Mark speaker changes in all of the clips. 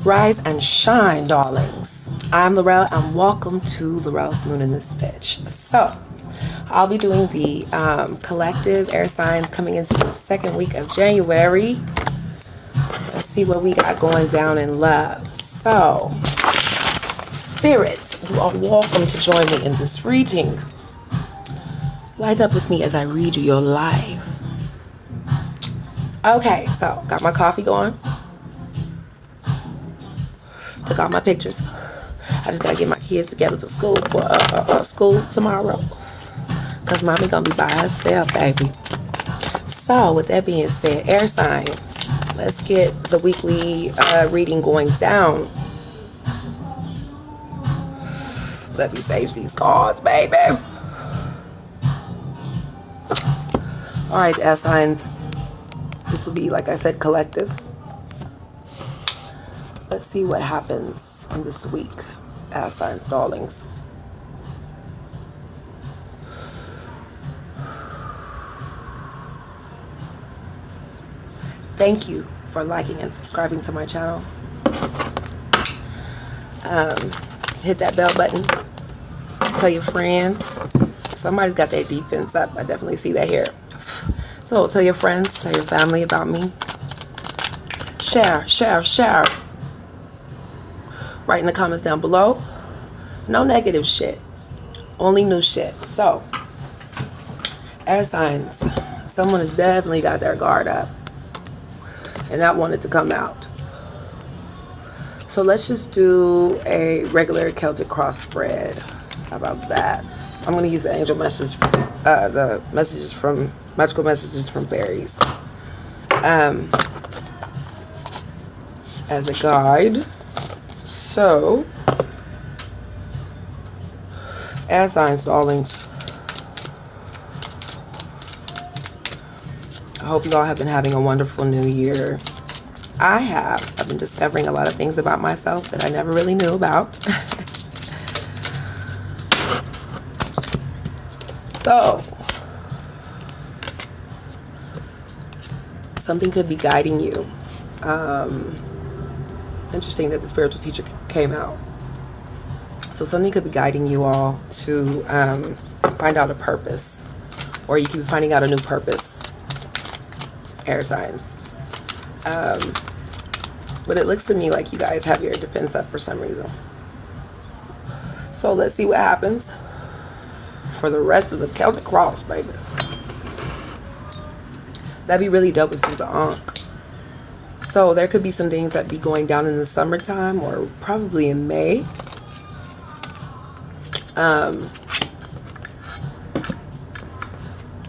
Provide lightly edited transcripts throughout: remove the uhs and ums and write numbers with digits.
Speaker 1: Rise and shine, darlings. I'm Laurel, and welcome to Laurel's Moon in this bitch. So, I'll be doing the collective air signs coming into the second week of January. Let's see what we got going down in love. So, spirits, you are welcome to join me in this reading. Light up with me as I read you your life. Okay, so got my coffee going. Took all my pictures. I just gotta get my kids together for school school tomorrow. Cause mommy gonna be by herself, baby. So with that being said, air signs. Let's get the weekly reading going down. Let me save these cards, baby. Alright, air signs. This will be, like I said, collective. Let's see what happens in this week, air signs, darlings. Thank you for liking and subscribing to my channel. Hit that bell button. Tell your friends. Somebody's got their defense up. I definitely see that here. So tell your friends, tell your family about me. Share, share, share. Write in the comments down below. No negative shit. Only new shit. So, air signs. Someone has definitely got their guard up. And that wanted to come out. So let's just do a regular Celtic cross spread. How about that? I'm going to use the angel messages, the messages from, magical messages from fairies. As a guide. So, air signs, darlings. I hope you all have been having a wonderful new year. I have. I've been discovering a lot of things about myself that I never really knew about. So, something could be guiding you. Interesting that the spiritual teacher came out. So something could be guiding you all to find out a purpose, or you could be finding out a new purpose. Air signs. But it looks to me like you guys have your defense up for some reason. So let's see what happens for the rest of the Celtic cross, baby. That'd be really dope if it was an Ankh. So there could be some things that be going down in the summertime or probably in May.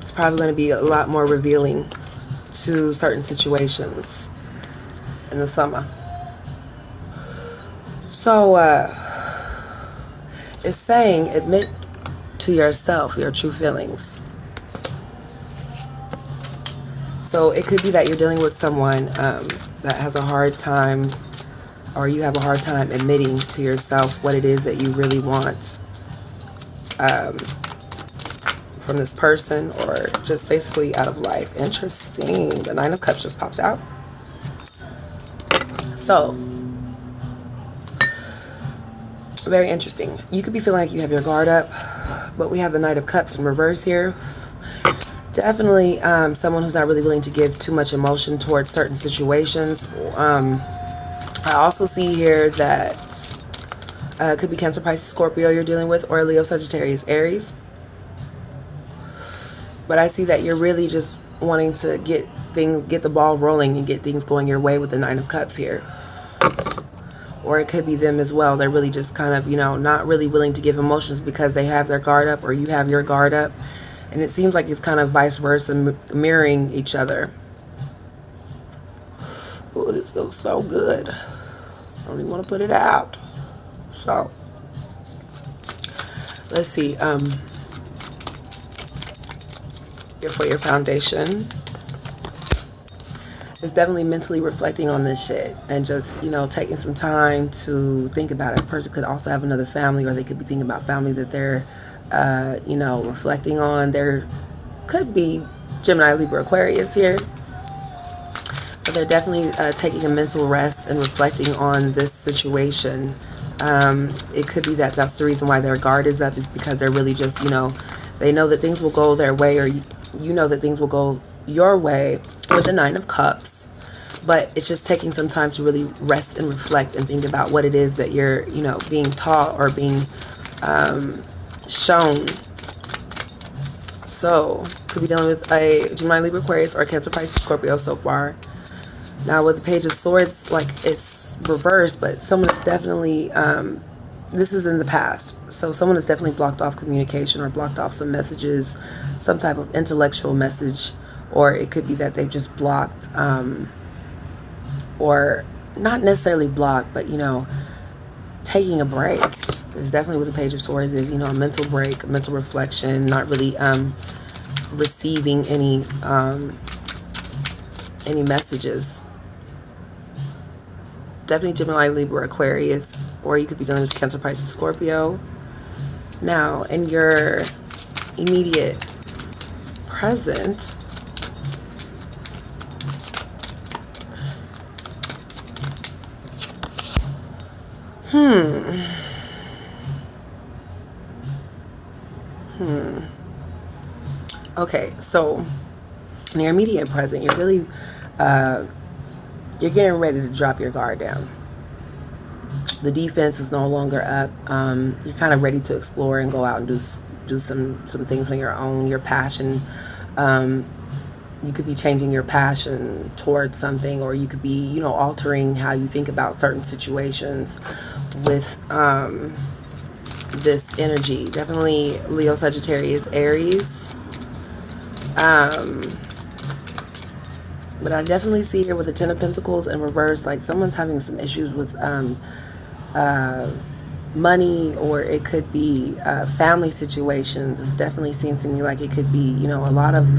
Speaker 1: It's probably going to be a lot more revealing to certain situations in the summer. So it's saying admit to yourself your true feelings. So it could be that you're dealing with someone that has a hard time, or you have a hard time admitting to yourself what it is that you really want from this person, or just basically out of life. Interesting. The Nine of Cups just popped out. So, very interesting. You could be feeling like you have your guard up, but we have the Knight of Cups in reverse here. Definitely someone who's not really willing to give too much emotion towards certain situations. I also see here that it could be Cancer, Pisces, Scorpio you're dealing with, or Leo, Sagittarius, Aries. But I see that you're really just wanting to get the ball rolling and get things going your way with the Nine of Cups here. Or it could be them as well. They're really just kind of, not really willing to give emotions because they have their guard up, or you have your guard up. And it seems like it's kind of vice versa, mirroring each other. Oh, this feels so good. I don't even want to put it out. So, let's see. For your foundation, it's definitely mentally reflecting on this shit and just, taking some time to think about it. A person could also have another family, or they could be thinking about family that they're reflecting on. There could be Gemini, Libra, Aquarius here. But they're definitely taking a mental rest and reflecting on this situation. It could be that that's the reason why their guard is up, is because they're really just, they know that things will go their way, or you know that things will go your way with the Nine of Cups. But it's just taking some time to really rest and reflect and think about what it is that you're, being taught or being shown. So, could be dealing with a Gemini, Libra, Aquarius, or Cancer, Pisces, Scorpio so far. Now, with the Page of Swords, like, it's reversed, but someone is definitely, this is in the past. So, someone has definitely blocked off communication or blocked off some messages, some type of intellectual message, or it could be that they've just blocked, or not necessarily blocked, but, taking a break. There's definitely, with the Page of Swords, is, a mental break, a mental reflection, not really receiving any messages. Definitely Gemini, Libra, Aquarius, or you could be dealing with Cancer, Pisces, Scorpio. Now, in your immediate present, Okay, so in your immediate present, you're really, you're getting ready to drop your guard down. The defense is no longer up. You're kind of ready to explore and go out and do some things on your own. Your passion, you could be changing your passion towards something, or you could be, altering how you think about certain situations with this energy. Definitely Leo, Sagittarius, Aries. But I definitely see here with the Ten of Pentacles in reverse, like someone's having some issues with money, or it could be family situations. It's definitely seems to me like it could be, a lot of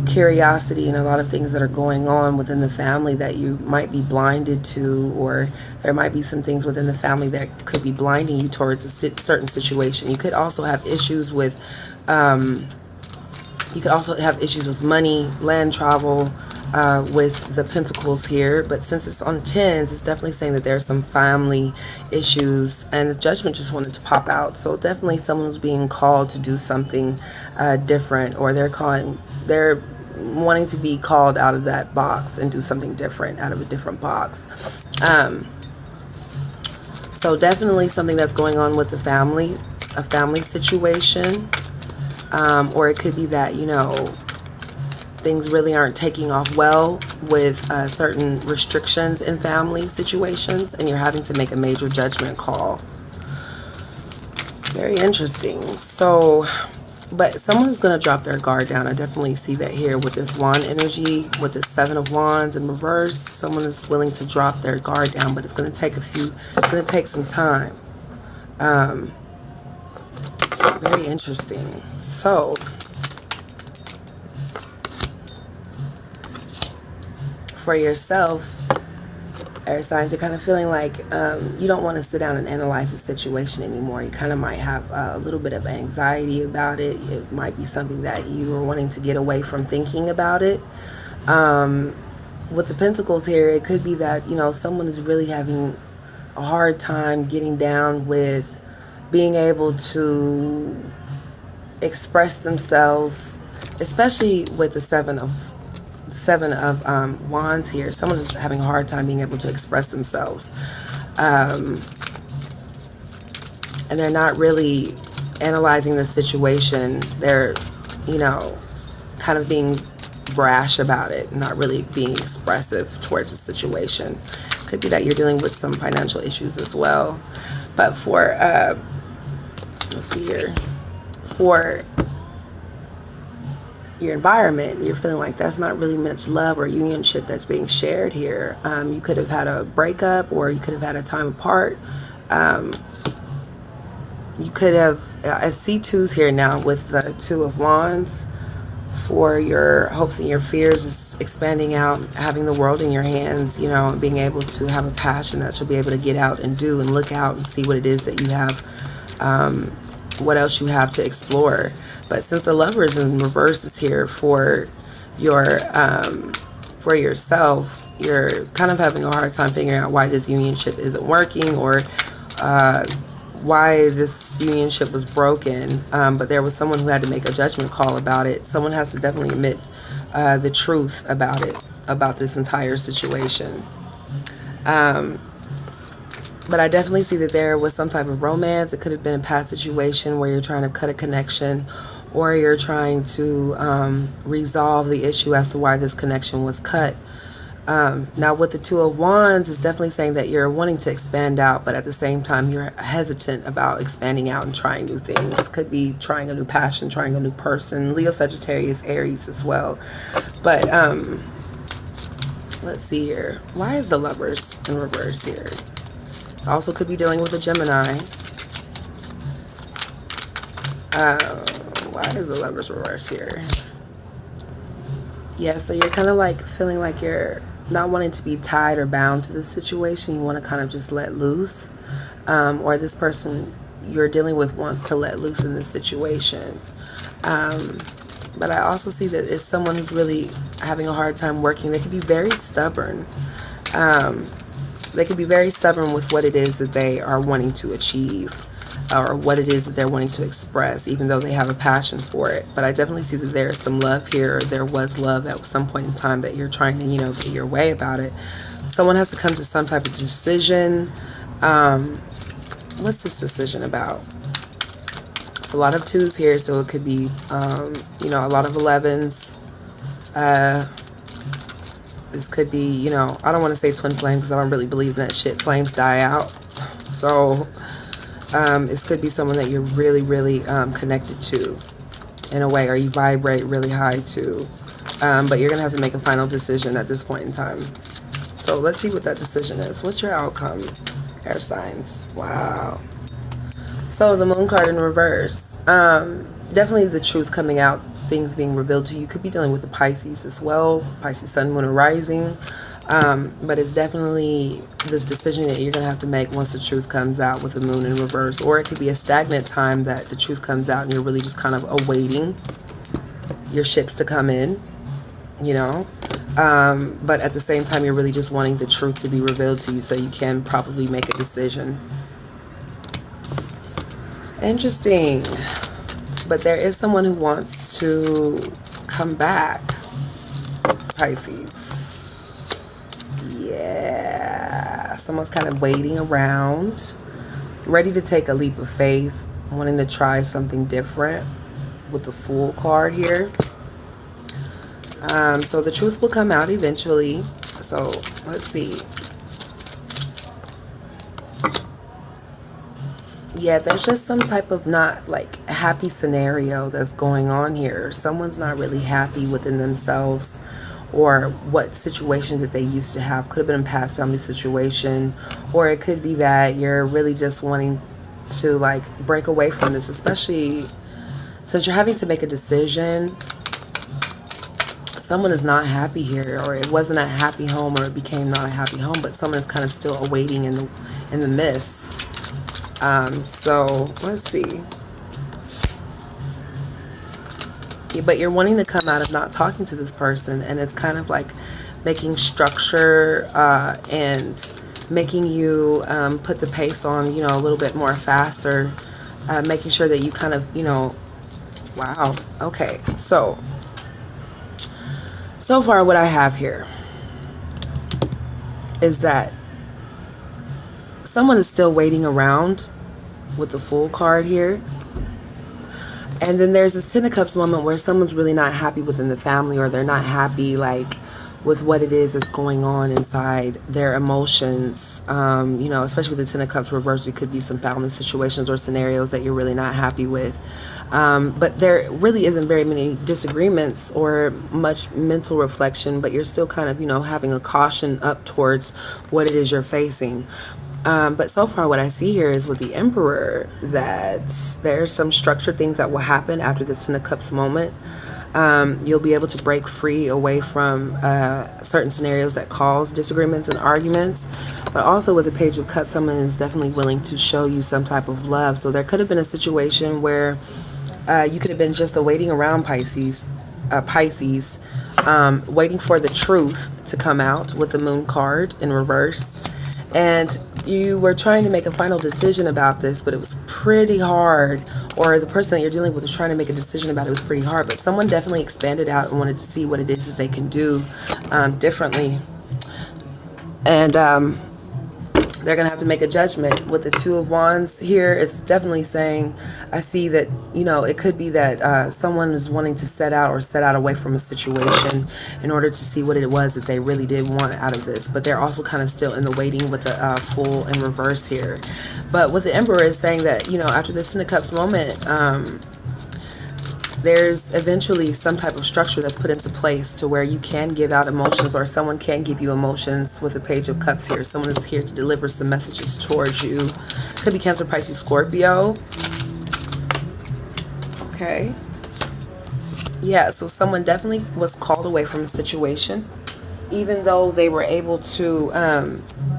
Speaker 1: curiosity and a lot of things that are going on within the family that you might be blinded to, or there might be some things within the family that could be blinding you towards a certain situation. You could also have issues with money, land travel, with the Pentacles here. But since it's on tens, it's definitely saying that there's some family issues, and the Judgment just wanted to pop out. So definitely someone's being called to do something different, or they're wanting to be called out of that box and do something different out of a different box. So definitely something that's going on with the family, a family situation. Or it could be that, things really aren't taking off well with certain restrictions in family situations, and you're having to make a major judgment call. Very interesting. So, but someone's going to drop their guard down. I definitely see that here with this wand energy, with the Seven of Wands in reverse. Someone is willing to drop their guard down, but it's going to take some time. Very interesting. So, for yourself, air signs, are kind of feeling like you don't want to sit down and analyze the situation anymore. You kind of might have a little bit of anxiety about it. It might be something that you are wanting to get away from thinking about it. With the Pentacles here, it could be that, someone is really having a hard time getting down with being able to express themselves, especially with the Seven of Wands here. Someone is having a hard time being able to express themselves, and they're not really analyzing the situation. They're, kind of being brash about it, not really being expressive towards the situation. Could be that you're dealing with some financial issues as well. But for let's see here, for your environment, you're feeling like that's not really much love or unionship that's being shared here. You could have had a breakup, or you could have had a time apart. You could have, I see twos here now with the Two of Wands. For your hopes and your fears is expanding out, having the world in your hands, and being able to have a passion that you'll be able to get out and do and look out and see what it is that you have, what else you have to explore. But since the Lovers in reverse is here for your for yourself, you're kind of having a hard time figuring out why this unionship isn't working, or why this unionship was broken. But there was someone who had to make a judgment call about it. Someone has to definitely admit the truth about it, about this entire situation. But I definitely see that there was some type of romance. It could have been a past situation where you're trying to cut a connection, or you're trying to resolve the issue as to why this connection was cut. Now with the Two of Wands, it's definitely saying that you're wanting to expand out, but at the same time you're hesitant about expanding out and trying new things. Could be trying a new passion, trying a new person. Leo, Sagittarius, Aries as well. But let's see here. Why is the Lovers in reverse here? Also could be dealing with a Gemini. Why is the Lovers reverse here? Yeah, so you're kind of like feeling like you're not wanting to be tied or bound to this situation. You want to kind of just let loose. Or this person you're dealing with wants to let loose in this situation. But I also see that it's someone who's really having a hard time working. They could be very stubborn. They could be very stubborn with what it is that they are wanting to achieve, or what it is that they're wanting to express, even though they have a passion for it. But I definitely see that there is some love here, or there was love at some point in time that you're trying to, get your way about it. Someone has to come to some type of decision. What's this decision about? It's a lot of twos here, so it could be, a lot of 11s. This could be, I don't want to say twin flame because I don't really believe in that shit. Flames die out. So this could be someone that you're really, really connected to in a way, or you vibrate really high to. But you're going to have to make a final decision at this point in time. So let's see what that decision is. What's your outcome, air signs? Wow. So the Moon card in reverse. Definitely the truth coming out. Things being revealed to you. Could be dealing with the Pisces as well, Pisces sun, moon, and rising. But it's definitely this decision that you're going to have to make once the truth comes out with the moon in reverse. Or it could be a stagnant time that the truth comes out and you're really just kind of awaiting your ships to come in, but at the same time you're really just wanting the truth to be revealed to you so you can probably make a decision. Interesting. But there is someone who wants to come back, Pisces. Yeah. Someone's kind of waiting around, ready to take a leap of faith, wanting to try something different with the Fool card here. So the truth will come out eventually. So let's see. Yeah, there's just some type of not like happy scenario that's going on here. Someone's not really happy within themselves, or what situation that they used to have. Could have been a past family situation, or it could be that you're really just wanting to like break away from this, especially since you're having to make a decision. Someone is not happy here, or it wasn't a happy home, or it became not a happy home, but someone is kind of still awaiting in the mist. So let's see. Yeah, but you're wanting to come out of not talking to this person, and it's kind of like making structure and making you put the pace on, a little bit more faster, making sure that you kind of, wow. Okay, so far what I have here is that someone is still waiting around with the Fool card here. And then there's this Ten of Cups moment where someone's really not happy within the family, or they're not happy like with what it is that's going on inside their emotions. Especially with the Ten of Cups reversed, it could be some family situations or scenarios that you're really not happy with. But there really isn't very many disagreements or much mental reflection, but you're still kind of, having a caution up towards what it is you're facing. But so far what I see here is with the Emperor that there's some structured things that will happen after this Ten of Cups moment. You'll be able to break free away from certain scenarios that cause disagreements and arguments. But also with the Page of Cups, someone is definitely willing to show you some type of love. So there could have been a situation where you could have been just waiting around Pisces, waiting for the truth to come out with the Moon card in reverse. And you were trying to make a final decision about this, but it was pretty hard. Or the person that you're dealing with was trying to make a decision about it. It was pretty hard. But someone definitely expanded out and wanted to see what it is that they can do differently. And they're going to have to make a judgment. With the Two of Wands here, it's definitely saying, I see that, you know, it could be that someone is wanting to set out away from a situation in order to see what it was that they really did want out of this. But they're also kind of still in the waiting with the Fool in reverse here. But with the Emperor is saying that, you know, after this Ten of Cups moment, there's eventually some type of structure that's put into place to where you can give out emotions, or someone can give you emotions. With the Page of Cups here, someone is here to deliver some messages towards you. Could be Cancer, Pisces, Scorpio. Okay. Yeah, so someone definitely was called away from a situation, even though they were able to,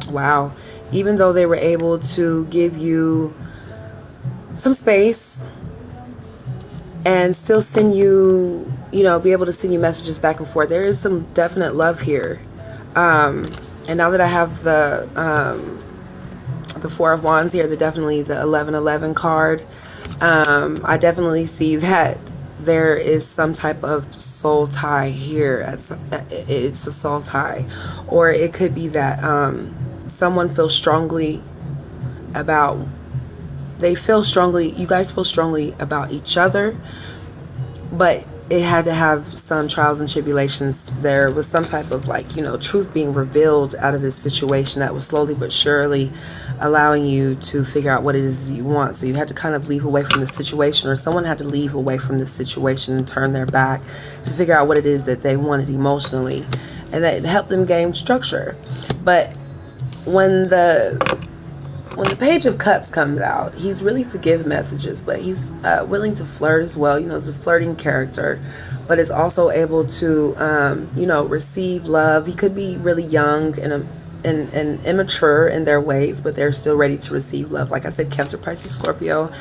Speaker 1: wow, even though they were able to give you some space and still send you, you know, be able to send you messages back and forth. There is some definite love here. And now that I have the Four of Wands here, definitely the 1111 card, I definitely see that there is some type of soul tie here. It's a soul tie. Or it could be that someone feels strongly about, you guys feel strongly about each other, but it had to have some trials and tribulations. There was some type of, like, you know, truth being revealed out of this situation that was slowly but surely allowing you to figure out what it is that you want. So you had to kind of leave away from the situation, or someone had to leave away from the situation and turn their back to figure out what it is that they wanted emotionally, and that helped them gain structure. But when the Page of Cups comes out, he's really to give messages, but he's willing to flirt as well. You know, it's a flirting character, but is also able to, you know, receive love. He could be really young and immature in their ways, but they're still ready to receive love. Like I said, Cancer, Pisces, Scorpio.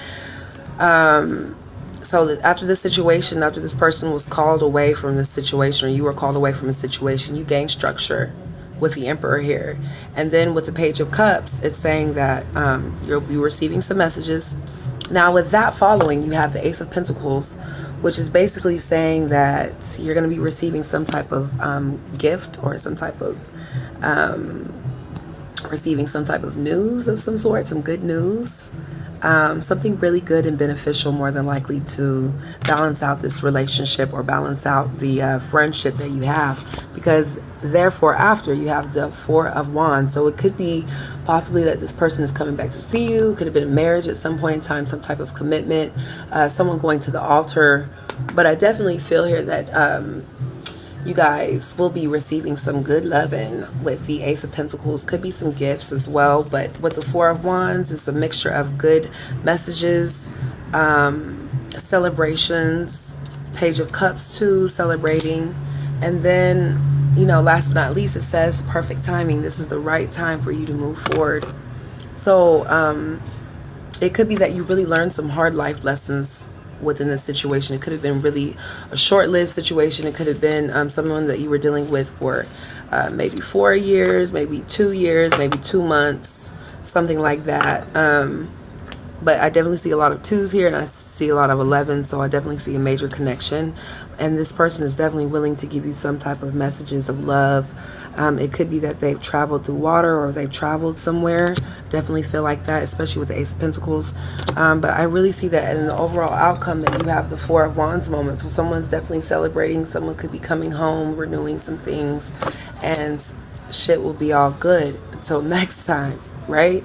Speaker 1: So after this situation, after this person was called away from this situation, or you were called away from a situation, you gain structure with the Emperor here. And then with the Page of Cups, it's saying that you'll be receiving some messages. Now with that following, you have the Ace of Pentacles, which is basically saying that you're going to be receiving some type of gift, or some type of receiving some type of news of some sort, some good news. Something really good and beneficial, more than likely, to balance out this relationship or balance out the friendship that you have. Because therefore, after, you have the Four of Wands. So it could be possibly that this person is coming back to see you. Could have been a marriage at some point in time, some type of commitment, someone going to the altar. But I definitely feel here that you guys will be receiving some good loving with the Ace of Pentacles. Could be some gifts as well, but with the Four of Wands, it's a mixture of good messages, celebrations, Page of Cups too, celebrating. And then, you know, last but not least, it says perfect timing. This is the right time for you to move forward. So it could be that you really learned some hard life lessons within this situation. It could have been really a short-lived situation. It could have been someone that you were dealing with for maybe 4 years, maybe 2 years, maybe 2 months, something like that. But I definitely see a lot of 2s here, and I see a lot of 11s, so I definitely see a major connection. And this person is definitely willing to give you some type of messages of love. It could be that they've traveled through water, or they've traveled somewhere. Definitely feel like that, especially with the Ace of Pentacles. But I really see that in the overall outcome that you have the Four of Wands moment. So someone's definitely celebrating. Someone could be coming home, renewing some things, and shit will be all good until next time, right?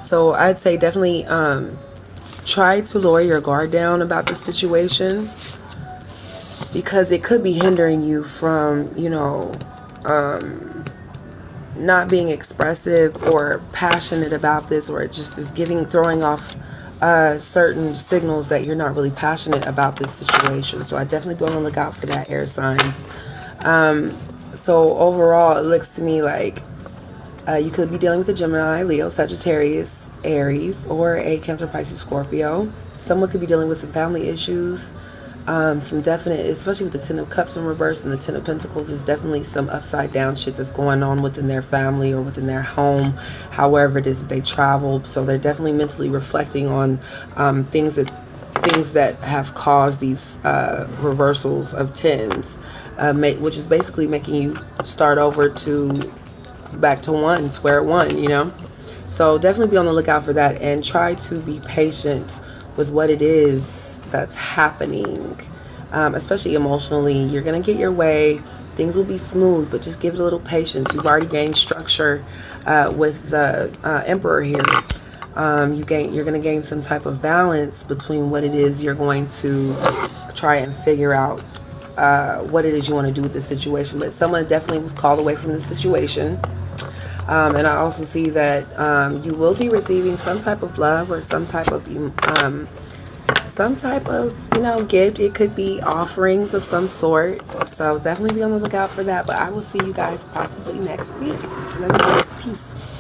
Speaker 1: So I'd say definitely try to lower your guard down about this situation, because it could be hindering you from, you know, not being expressive or passionate about this, or just is throwing off certain signals that you're not really passionate about this situation. So I definitely be on the lookout for that, air signs. So overall, it looks to me like you could be dealing with a Gemini, Leo, Sagittarius, Aries, or a Cancer, Pisces, Scorpio. Someone could be dealing with some family issues. Some definite, especially with the Ten of Cups in reverse and the Ten of Pentacles, there's definitely some upside down shit that's going on within their family or within their home, however it is that they travel. So they're definitely mentally reflecting on things that have caused these reversals of tens, which is basically making you start over to back to square one, you know. So definitely be on the lookout for that, and try to be patient with what it is that's happening, especially emotionally. You're gonna get your way, things will be smooth, but just give it a little patience. You've already gained structure with the Emperor here. You're gonna gain some type of balance between what it is you're going to try and figure out what it is you want to do with the situation. But someone definitely was called away from the situation. And I also see that you will be receiving some type of love or some type of gift. It could be offerings of some sort. So definitely be on the lookout for that. But I will see you guys possibly next week. Love you guys. Peace.